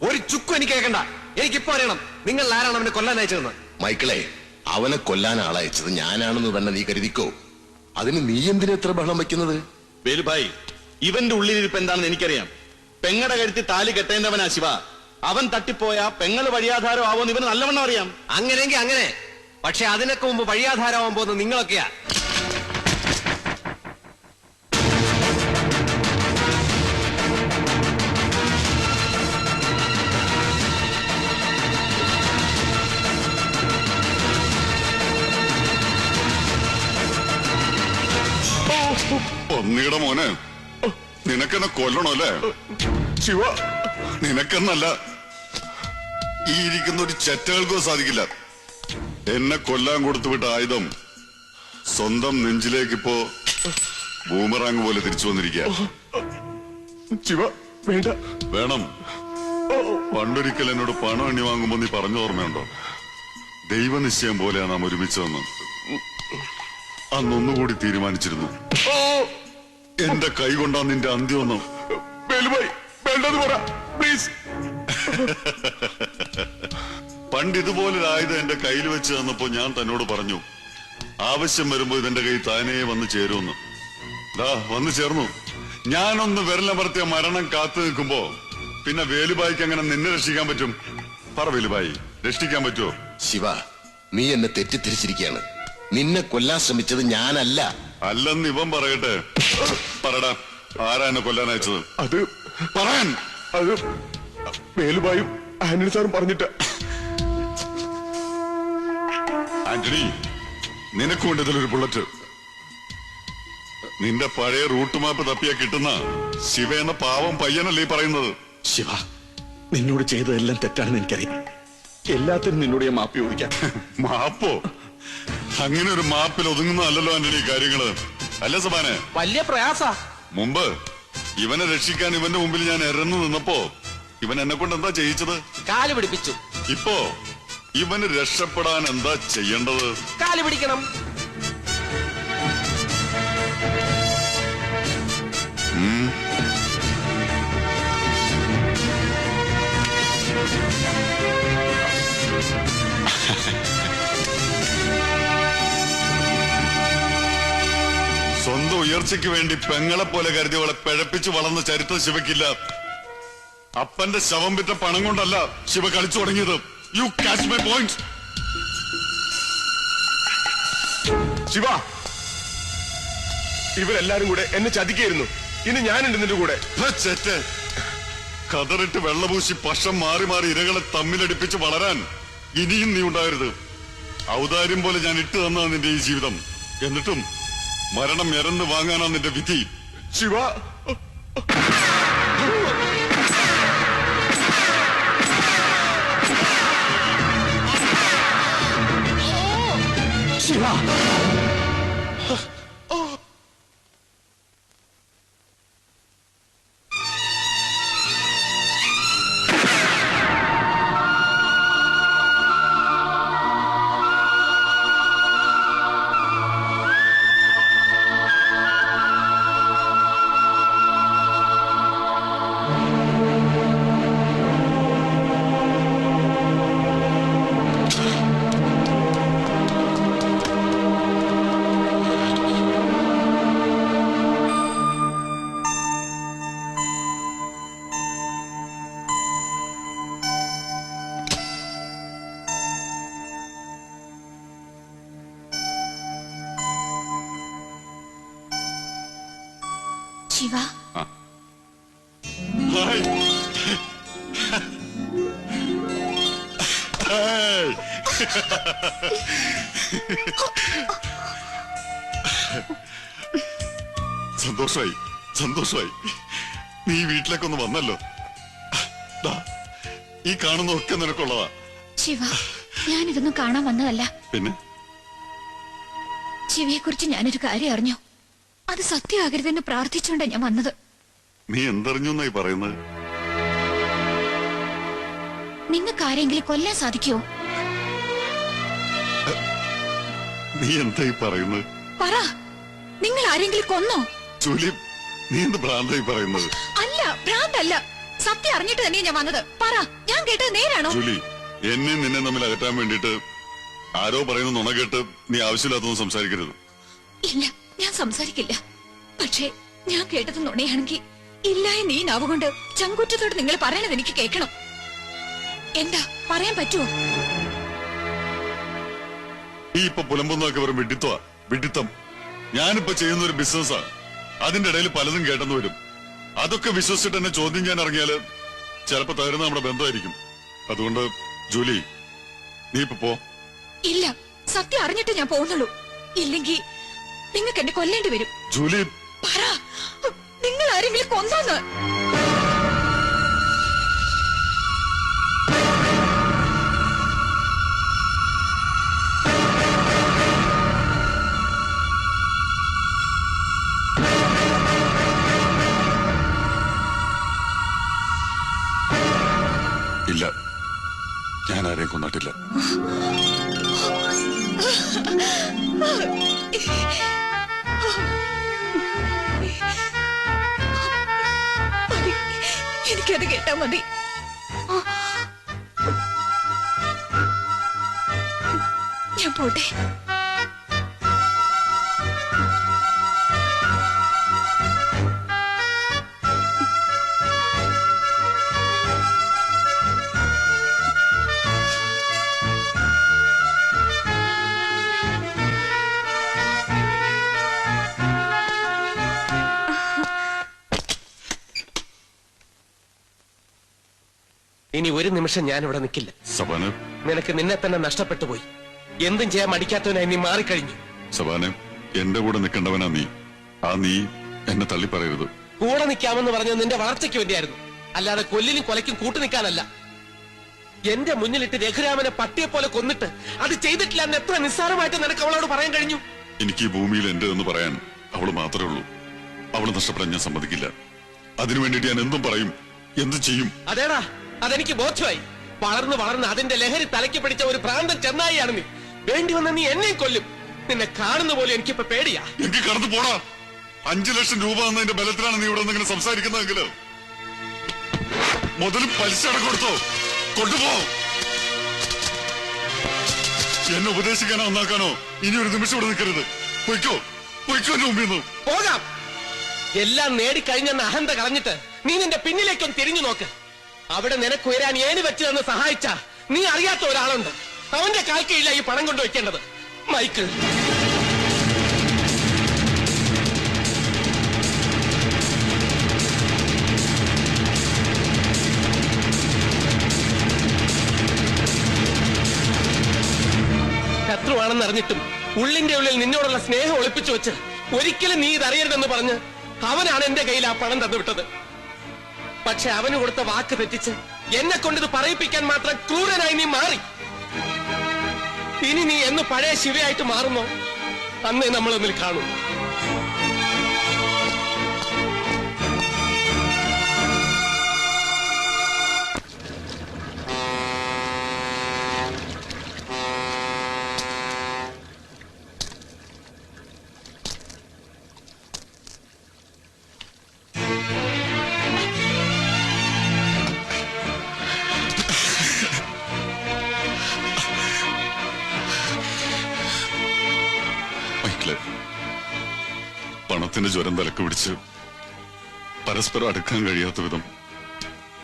ഒരു ചുക്കും എനിക്ക് കേൾക്കണ്ട. എനിക്കിപ്പോ അറിയണം നിങ്ങൾ ആരാണ് അവനെ കൊല്ലാൻ അയച്ചതെന്ന്. മൈക്കിളെ, അവനെ കൊല്ലാൻ ആളയച്ചത് ഞാനാണെന്ന് തന്നെ നീ കരുതിക്കോ. അതിന് നീ എന്തിനാ എത്ര ബഹളം വെക്കുന്നത്? വേലുഭായി, ഇവന്റെ ഉള്ളിലിരിപ്പ് എന്താണെന്ന് എനിക്കറിയാം. പെങ്ങടെ കഴുത്തി താലി കെട്ടേണ്ടവനാ ശിവ. അവൻ തട്ടിപ്പോയാ പെങ്ങള് വഴിയാധാരം ആവോന്ന് ഇവന് നല്ലവണ്ണം അറിയാം. അങ്ങനെയെങ്കിൽ അങ്ങനെ, പക്ഷെ അതിനൊക്കെ മുമ്പ് വഴിയാധാരമാവാൻ പോകുന്നത് നിങ്ങളൊക്കെയാ. ഒന്നിയുടെ മോനെ, നിനക്കെന്നെ കൊല്ലണോ അല്ലേ? ശിവ, നിനക്കെന്നല്ല, ഈ ഇരിക്കുന്ന ഒരു ചെറ്റകൾക്കോ സാധിക്കില്ല. എന്നെ കൊല്ലാൻ കൊടുത്തുവിട്ട ആയുധം സ്വന്തം നെഞ്ചിലേക്കിപ്പോ ബൂമറാങ് പോലെ തിരിച്ചു വന്നിരിക്കുക. ശിവ വേണ്ട. വേണം. പണ്ടൊരിക്കൽ എന്നോട് പണം എണ്ണി വാങ്ങുമ്പോ നീ പറഞ്ഞ ഓർമ്മയുണ്ടോ? ദൈവനിശ്ചയം പോലെയാണ് നാം ഒരുമിച്ചതെന്ന്. അന്നൊന്നുകൂടി തീരുമാനിച്ചിരുന്നു. എന്റെ കൈ കൊണ്ടാ നിന്റെ അന്ത്യമൊന്നും. വേണ്ടത് പറ പ്ലീസ്. പണ്ട് ഇതുപോലൊരായുധം എന്റെ കയ്യിൽ വെച്ച് തന്നപ്പോ ഞാൻ തന്നോട് പറഞ്ഞു, ആവശ്യം വരുമ്പോ ഇതെന്റെ കൈ താനേ വന്ന് ചേരുമെന്ന്. ദാ വന്നു ചേർന്നു. ഞാനൊന്ന് വിരലമർത്തിയ മരണം കാത്തു നിൽക്കുമ്പോ പിന്നെ വേലുബായിക്ക് അങ്ങനെ നിന്നെ രക്ഷിക്കാൻ പറ്റും? പറ വേലുബായി, രക്ഷിക്കാൻ പറ്റുമോ? ശിവ, നീ എന്നെ തെറ്റിദ്ധരിച്ചിരിക്കുകയാണ്. നിന്നെ കൊല്ലാൻ ശ്രമിച്ചത് ഞാനല്ല. അല്ലെന്ന് ഇവൻ പറയട്ടെ. പറടാ, ആരാ എന്നെ കൊല്ലാൻ അയച്ചത്? അത് പറയാൻ. അത് വേലുബായും ആന്റണി സാറും പറഞ്ഞിട്ട്. ആന്റണി, നിനക്ക് കൊണ്ട് ഇതിലൊരു ബുള്ളറ്റ്. നിന്റെ പഴയ റൂട്ട് മാപ്പ് തപ്പിയാ കിട്ടുന്ന ശിവ എന്ന പാവം പയ്യനല്ലേ പറയുന്നത്? ശിവ, നിന്നോട് ചെയ്തതെല്ലാം തെറ്റാണെന്ന് എനിക്കറിയാം. എല്ലാത്തിനും നിന്നോട് ഞാൻ മാപ്പ് ചോദിക്കാം. മാപ്പോ? അങ്ങനെ ഒരു മാപ്പിൽ ഒതുങ്ങുന്നതല്ലോ ആന്റണി കാര്യങ്ങള്. അല്ല സബാനെ? വലിയ പ്രയാസ. മുമ്പ് ഇവനെ രക്ഷിക്കാൻ ഇവന്റെ മുമ്പിൽ ഞാൻ എരന്നു നിന്നപ്പോ ഇവൻ എന്നെ കൊണ്ട് എന്താ ചെയ്യിച്ചത്? കാല് പിടിപ്പിച്ചു. ഇപ്പോ ഇവന് രക്ഷപ്പെടാൻ എന്താ ചെയ്യേണ്ടത്? കാല് പിടിക്കണം. സ്വന്തം ഉയർച്ചയ്ക്ക് വേണ്ടി പെങ്ങളെ പോലെ കരുതിയവളെ പിഴപ്പിച്ച് വളർന്ന ചരിത്രം ശിവയ്ക്കില്ല. അപ്പന്റെ ശവം വിറ്റ പണം കൊണ്ടല്ല ശിവ കളിച്ചു തുടങ്ങിയത്. You catch my point. Shiva, ഇവരെല്ലാരും കൂടെ എന്നെ ചതിക്കായിരുന്നു. ഇനി ഞാനുണ്ട് നിന്റെ കൂടെ. കതറിട്ട് വെള്ളപൂശി പക്ഷം മാറി മാറി ഇരകളെ തമ്മിലടിപ്പിച്ച് വളരാൻ ഇനിയും നീ ഉണ്ടാകരുത്. ഔദാര്യം പോലെ ഞാൻ ഇട്ടു തന്നാ നിന്റെ ഈ ജീവിതം. എന്നിട്ടും മരണം എരന്ന് വാങ്ങാനാ നിന്റെ വിധി. ശിവ, ശിവ, ശിവ, സന്തോഷമായി, സന്തോഷമായി. നീ വീട്ടിലേക്കൊന്ന് വന്നല്ലോ. ഈ കാണുന്നതൊക്കെ നിനക്കുള്ളതാ. ശിവ, ഞാനിതൊന്നും കാണാൻ വന്നതല്ല. പിന്നെ ശിവയെ കുറിച്ച് ഞാനൊരു കാര്യം അറിഞ്ഞു. അത് സത്യമാകരുതെന്ന് പ്രാർത്ഥിച്ചുകൊണ്ടാ ഞാൻ വന്നത്. നീ എന്തറിഞ്ഞു എന്നായി പറയുന്നത്? നിങ്ങൾക്ക് ആരെങ്കിലും കൊല്ലാൻ സാധിക്കുമോ? നീ എന്തായി പറയുന്നത്? പറ, നിങ്ങൾ ആരെങ്കിലും കൊന്നോ? ജൂലി, നീ എന്ത് ഭ്രാന്തായി പറയുന്നത്? അല്ല, ഭ്രാന്തല്ല, സത്യം അറിഞ്ഞിട്ട് തന്നെയാ ഞാൻ വന്നത്. പറ, ഞാൻ കേട്ടത് നേരാണോ? ജൂലി, എന്നെ നിന്നെ തമ്മിൽ അകറ്റാൻ വേണ്ടിട്ട് ആരോ പറയുന്ന നുണ കേട്ട് നീ ആവശ്യമില്ലാത്തൊന്നും സംസാരിക്കരുത്. ഇല്ല, ഞാൻ സംസാരിക്കില്ല. പക്ഷേ ഞാൻ കേട്ടത് നുണയാണെങ്കിൽ ഇല്ലായ നീ നാവുകൊണ്ട് ചങ്കുറ്റത്തോട് നിങ്ങൾ പറയണത് എനിക്ക് കേൾക്കണം. എന്താ പറയാൻ പറ്റുമോ? നീ ഇപ്പൊ പുലമ്പുന്നതൊക്കെ വെറും വിഡിത്തം. ഞാനിപ്പോ ചെയ്യുന്ന ഒരു ബിസിനസ്സാ. അതിന്റെ ഇടയിൽ പലതും കേട്ടെന്ന് വരും. അതൊക്കെ വിശ്വസിച്ചിട്ട് എന്നെ ചോദ്യം ചെയ്യാൻ ഇറങ്ങിയാല് ചിലപ്പോ തകരുന്ന നമ്മുടെ ബന്ധമായിരിക്കും. അതുകൊണ്ട് ജൂലി, നീ ഇപ്പൊ പോ. ഇല്ല, സത്യം അറിഞ്ഞിട്ട് ഞാൻ പോകുന്നുള്ളൂ. ഇല്ലെങ്കിൽ നിങ്ങൾക്ക് എന്നെ കൊല്ലേണ്ടി വരും. ജൂലി, പറ, നിങ്ങൾ ആരെങ്കിലും കൊന്നോന്ന്? ഇല്ല, ഞാൻ ആരെയും കൊന്നിട്ടില്ല. മതി, എനിക്കത് കേട്ടാ മതി. ഞാൻ പോട്ടെ. ഇനി ഒരു നിമിഷം ഞാൻ ഇവിടെ നിൽക്കില്ല. സബാന, നിനക്ക് നിന്നെ തന്നെ നഷ്ടപ്പെട്ടു പോയി. എന്തും ചെയ്യാൻ മടിക്കാത്തവനായി നീ മാറിക്കഴിഞ്ഞു. സബാന, എന്റെ കൂടെ നിൽക്കേണ്ടവനാ നീ. ആ നീ എന്നെ തള്ളി പറയരുത്. കൂടെ നിൽക്കാമെന്ന് പറഞ്ഞത് നിന്റെ വളർച്ചയ്ക്ക് വേണ്ടിയായിരുന്നു, അല്ലാതെ കൊല്ലിനും കൊലയ്ക്കും കൂട്ടു നിൽക്കാനല്ല. എന്റെ മുന്നിലിട്ട് രഘുരാമനെ പട്ടിയെ പോലെ കൊന്നിട്ട് അത് ചെയ്തിട്ടില്ല എന്ന് എത്ര നിസ്സാരമായിട്ട് നിനക്ക് അവളോട് പറയാൻ കഴിഞ്ഞു? എനിക്ക് ഈ ഭൂമിയിൽ എന്റെ എന്ന് പറയാൻ അവള് മാത്രമേ ഉള്ളൂ. അവള് നഷ്ടപ്പെടാൻ ഞാൻ സമ്മതിക്കില്ല. അതിനു വേണ്ടിയിട്ട് ഞാൻ എന്തും പറയും, എന്തും ചെയ്യും. അതേടാ, അതെനിക്ക് ബോധ്യമായി. വളർന്ന് അതിന്റെ ലഹരി തലയ്ക്ക് പിടിച്ച ഒരു ഭ്രാന്തൻ ചെന്നായിയാണ് നീ. വേണ്ടി വന്ന നീ എന്നെയും കൊല്ലും. നിന്നെ കാണുന്ന പോലെ എനിക്കിപ്പോ പേടിയാ. എനിക്ക് കടന്നു പോടാ. 5 ലക്ഷം രൂപ എന്നതിന്റെ ബലത്തിലാണ് നീ ഇവിടെ നിന്ന് സംസാരിക്കുന്നതെങ്കില് മുതലും പലിശ അടക്കം കൊടുത്തോ, കൊണ്ടുപോ. എന്നെ ഉപദേശിക്കാനോ ഒന്നാക്കാനോ ഇനി ഒരു നിമിഷം ഇവിടെ നിൽക്കരുത്. പൊയ്ക്കോ, പൊയ്ക്കോ എന്റെ മുമ്പിൽ നിന്ന്. പോകാം. എല്ലാം നേടിക്കഴിഞ്ഞെന്ന് അഹന്ത കളഞ്ഞിട്ട് നീ നിന്റെ പിന്നിലേക്കൊന്ന് തിരിഞ്ഞു നോക്ക്. അവിടെ നിനക്ക് ഉയരാൻ ഏന് പറ്റിയതെന്ന് സഹായിച്ച നീ അറിയാത്ത ഒരാളുണ്ട്. അവന്റെ കാൽക്കയില്ല ഈ പണം കൊണ്ടുവയ്ക്കേണ്ടത്. മൈക്കിൾ, ശത്രുവാണെന്നറിഞ്ഞിട്ടും ഉള്ളിന്റെ ഉള്ളിൽ നിന്നോടുള്ള സ്നേഹം ഒളിപ്പിച്ചു വെച്ച് ഒരിക്കലും നീ ഇതറിയരുതെന്ന് പറഞ്ഞ് അവനാണ് എന്റെ കയ്യിൽ ആ പണം തന്നുവിട്ടത്. പക്ഷെ അവന് കൊടുത്ത വാക്ക് തെറ്റിച്ച് എന്നെ കൊണ്ടിത് പറയിപ്പിക്കാൻ മാത്രം ക്രൂരനായി നീ മാറി. ഇനി നീ എന്ന് പഴയ ശിവയായിട്ട് മാറുന്നോ അന്നേ നമ്മൾ തമ്മിൽ കാണും. പണത്തിന്റെ ജ്വരം തലക്ക് പിടിച്ച് പരസ്പരം അടുക്കാൻ കഴിയാത്ത വിധം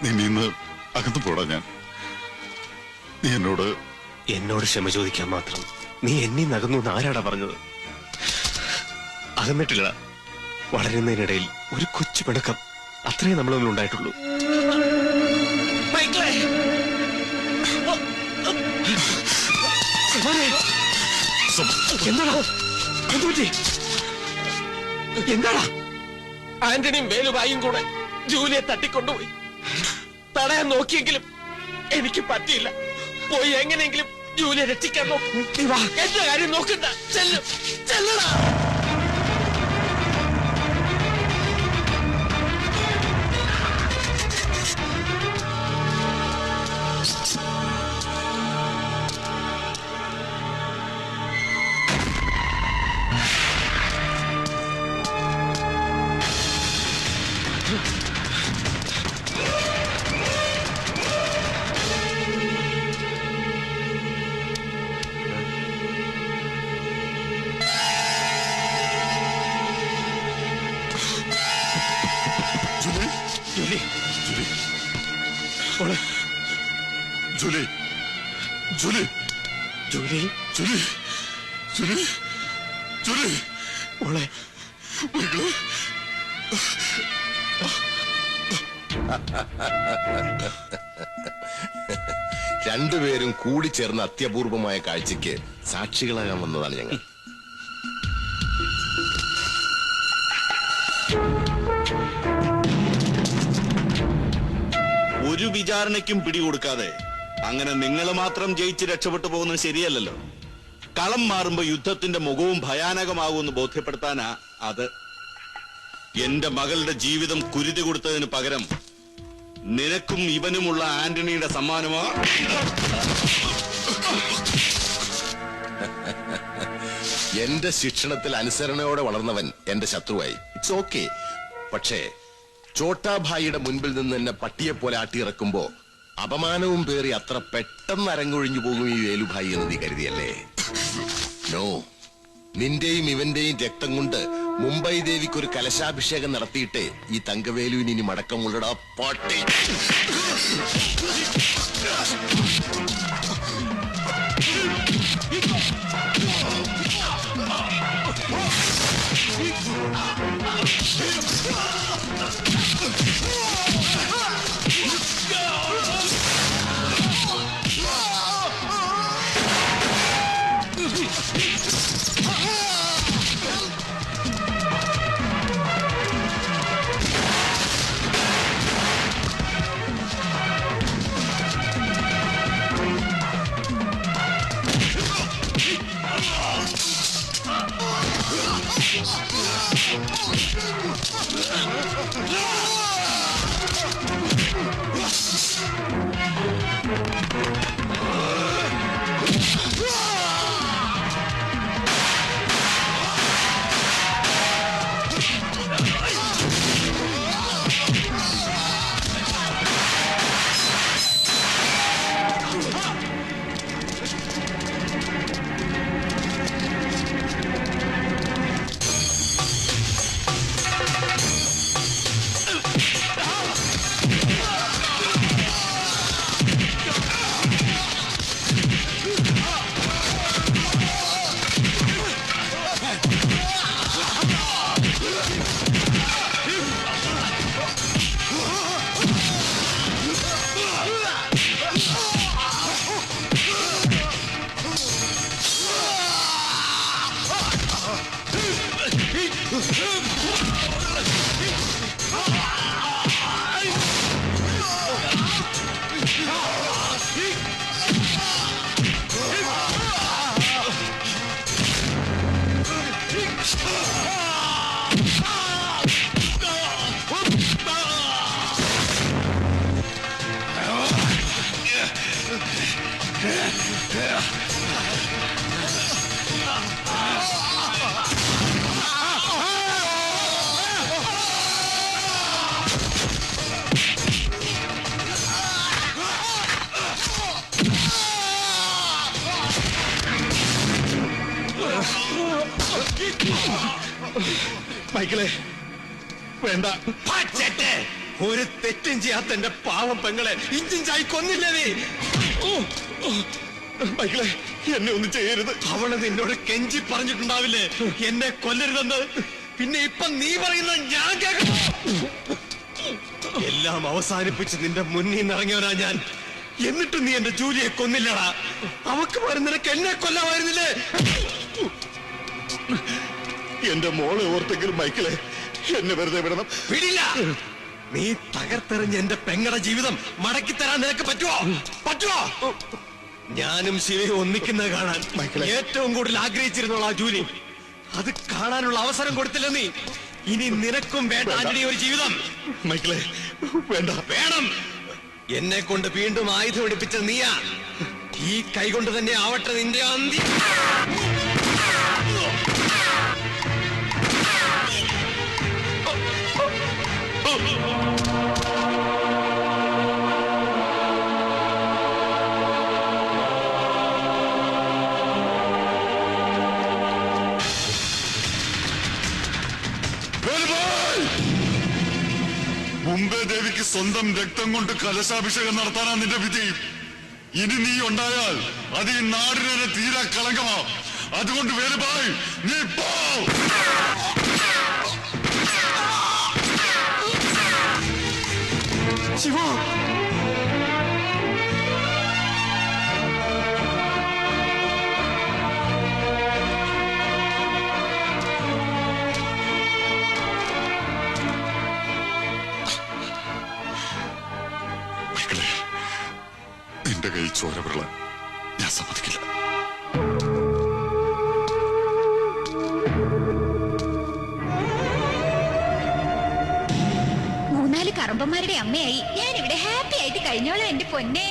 നിന്നീന്ന് അകന്നു പോടാ ഞാൻ. നീ എന്നോട് ക്ഷമ ചോദിക്കാൻ മാത്രം നീ എന്നെ നകന്നു എന്ന് ആരാടാ പറഞ്ഞത്? അകന്നിട്ടില്ല. വളരുന്നതിനിടയിൽ ഒരു കൊച്ചു പിണക്കം, അത്രേ നമ്മൾ തമ്മിൽ ഉണ്ടായിട്ടുള്ളൂ. എന്താടാ? ആന്റണിയും വേലുവായും കൂടെ ജൂലിയെ തട്ടിക്കൊണ്ടുപോയി. തടയാൻ നോക്കിയെങ്കിലും എനിക്ക് പറ്റിയില്ല. പോയി എങ്ങനെയെങ്കിലും ജൂലിയെ രക്ഷിക്കാൻ നോക്കും. എന്റെ കാര്യം നോക്കണ്ട. ചെല്ലടാ. Julie Julie Julie Julie Julie Julie മോളെ മകളെ രണ്ടുപേരും കൂടിച്ചേർന്ന അത്യപൂർവമായ കാഴ്ചയ്ക്ക് സാക്ഷികളാകാൻ വന്നതാണ് ഞങ്ങൾ. ഒരു വിചാരണയ്ക്കും പിടികൊടുക്കാതെ അങ്ങനെ നിങ്ങൾ മാത്രം ജയിച്ച് രക്ഷപ്പെട്ടു പോകുന്നത് ശരിയല്ലല്ലോ. കളം മാറുമ്പോ യുദ്ധത്തിന്റെ മുഖവും ഭയാനകമാകുമെന്ന് ബോധ്യപ്പെടുത്താനാ അത്. എന്റെ മകളുടെ ജീവിതം കുരുതി കൊടുത്തതിന് പകരം നിനക്കും ഇവനുമുള്ള ആന്റണിയുടെ സമ്മാനമോ? എന്റെ ശിക്ഷണത്തിൽ അനുസരണയോടെ വളർന്നവൻ എന്റെ ശത്രുവായി. It's okay. പക്ഷേ ചോട്ടാഭായിയുടെ മുൻപിൽ നിന്ന് എന്നെ പട്ടിയെ പോലെ ആട്ടിയിറക്കുമ്പോ അപമാനവും പേറി അത്ര പെട്ടെന്ന് അരങ്ങൊഴിഞ്ഞു പോകും ഈ വേലുഭായി എന്ന് നീ കരുതിയല്ലേ? നോ. നിന്റെയും ഇവന്റെയും രക്തം കൊണ്ട് മുംബൈ ദേവിക്ക് ഒരു കലശാഭിഷേകം നടത്തിയിട്ടേ ഈ തങ്കവേലുവിന് ഇനി മടക്കമുള്ളടാ പാട്ടി. മൈക്കിളെ വേണ്ട. ഒരു തെറ്റും ചെയ്യാത്ത എന്റെ പാവം പെങ്ങളെ ഇഞ്ചിഞ്ചായി കൊന്നില്ലേ നീ? മൈക്കിളെ എന്നെ ഒന്നും ചെയ്യരുത്. അവള് നിന്നോട് കെഞ്ചി പറഞ്ഞിട്ടുണ്ടാവില്ലേ എന്നെ കൊല്ലരുതെന്ന്? പിന്നെ ഇപ്പൊ നീ പറയുന്ന ഞാൻ കേൾക്കണം. എല്ലാം അവസാനിപ്പിച്ച് നിന്റെ മുന്നിൽ നിന്ന് ഇറങ്ങിയവനാ ഞാൻ. എന്നിട്ട് നീ എന്റെ ജൂലിയെ കൊന്നില്ലടാ. അവക്ക് പകരം നിനക്ക് എന്നെ കൊല്ലാമായിരുന്നില്ലേ? എന്റെ മോളെ ഓർത്തെങ്കിലും മൈക്കിളെ എന്നെ വെറുതെ വിടണം. വിടില്ല. നീ തകർത്തെറിഞ്ഞ എന്റെ പെങ്ങളുടെ ജീവിതം മടക്കി തരാൻ നിനക്ക് പറ്റുമോ? ഞാനും ശിവയും ഒന്നിക്കുന്നത് കാണാൻ ഏറ്റവും കൂടുതൽ ആഗ്രഹിച്ചിരുന്നുള്ള ആ ജൂലി, അത് കാണാനുള്ള അവസരം കൊടുത്തില്ല നീ. ഇനി നിനക്കും വേണ്ട ആന്റണി ഒരു ജീവിതം. മൈക്കിളെ വേണ്ട. വേണം. എന്നെ കൊണ്ട് വീണ്ടും ആയുധം എടുപ്പിച്ച നീയാ. ഈ കൈ കൊണ്ട് തന്നെ ആവട്ടെ നിന്റെ അന്ത്യം. മുംബൈ ദേവിക്ക് സ്വന്തം രക്തം കൊണ്ട് കലശാഭിഷേകം നടത്താനാ നിന്റെ വിധി. ഇനി നീ ഉണ്ടായാൽ അത് ഈ നാടിനെ തീരാ കളങ്കമാ. അതുകൊണ്ട് വേലുഭായ് നീ പോ. ശിവ, നിന്റെ കൈ ചോര വിരളാൻ ഞാൻ സമ്മതിക്കില്ല. മൂന്നാല് കറമ്പന്മാരുടെ അമ്മയായി ഞാൻ ഇവിടെ ഹാപ്പി ആയിട്ട് കഴിഞ്ഞോളാം എന്റെ പൊന്നെ.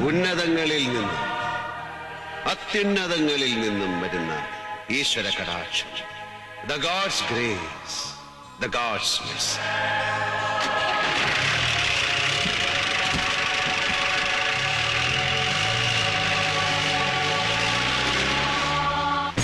ഉന്നതങ്ങളിൽ നിന്നും അത്യുന്നതങ്ങളിൽ നിന്നും വരുന്ന ഈശ്വര കടാക്ഷം, the God's grace, the God's mercy.